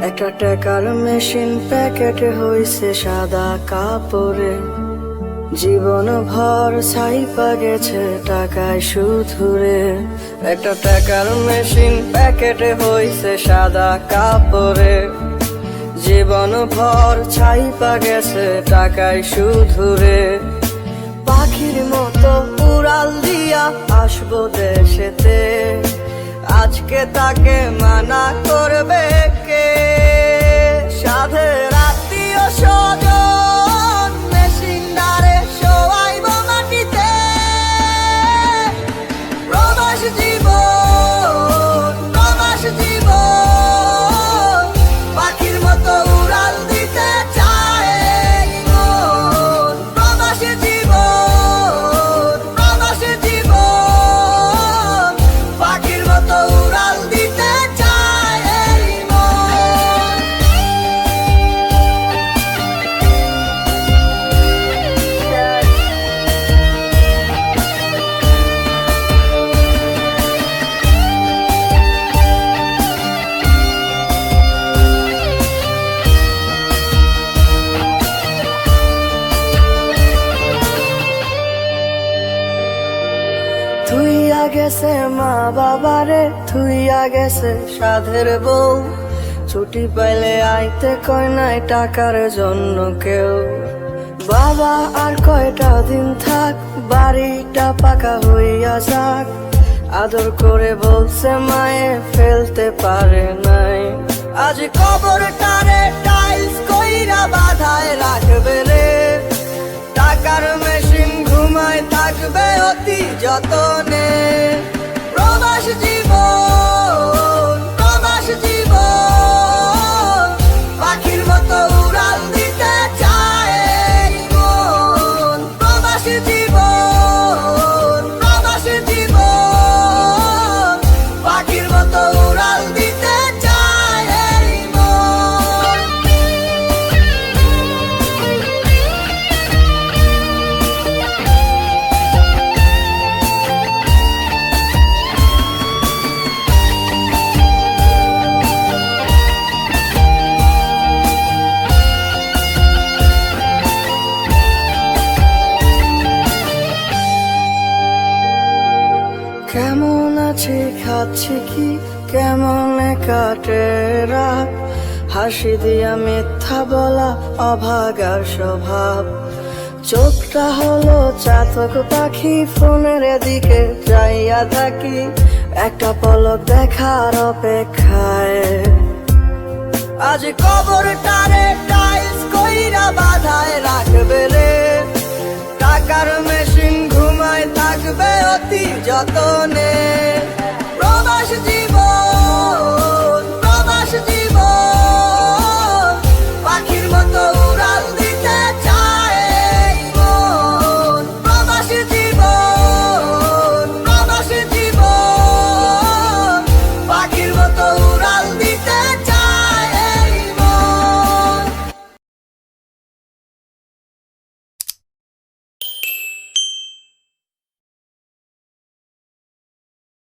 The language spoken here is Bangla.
একটা টাকার মেশিন প্যাকেটে হইছে সাদা কাপড়ে, জীবন ভর ছাইপা গেছে টাকায় সুধুরে। একটা টাকার মেশিন প্যাকেটে হইছে সাদা কাপড়ে, জীবন ভর ছাইপা গেছে টাকায় সুধুরে। পাখির মতো উড়াল দিয়া আসবো দেশেতে, আজকে তাকে মানা করবে কে? সাধের আত্মীয় স্বজন মেশিনদারে শোয়াইব মাটিতে। প্রবাস জীবন, প্রবাস জীবন, পাখির মতো উড়াল দিতে চায় এই মন। প্রবাস জীবন, প্রবাস জীবন, পাখির মতো উড়াল দিতে চায় এই মন। থুইয়া গেছে মা বাবারে, থুইয়া গেছে সাধের বউ, ছুটি পাইলে আইতে কয় নাই টাকার জন্য কেউ। বাবা আর কয়টা দিন থাক, বাড়িটা পাকা হইয়া যাক, আদর করে বলছে মায়ে ফেলতে পারে নাই। আজ কবরটারে টাইলস কইরা বাধায় রাখবে রে, টাকার মেশিন ঘুমায় থাকবে অতি যতনে। প্রবাস জীবন, প্রবাস জীবন, পাখির মতো উড়াল দিতে চায় এই মন। প্রবাস জীবন, প্রবাস জীবন, পাখির মতো উড়াল দিতে চায় এই মন। কেমন আছি খাচ্ছি কি কেমনে কাটে রাত, হাসি দিয়া মিথ্যা বলা অভাগার স্বভাব। চোখটা হলো চাতক পাখি, ফোনের দিকে যাইয়া থাকি একটা পলক দেখার অপেক্ষায়। আজ কবরটারে টাইলস কইরা বাধায় রাখবে রে, টাকার মেশিন ঘুমায় থাকবে অতি যতনে।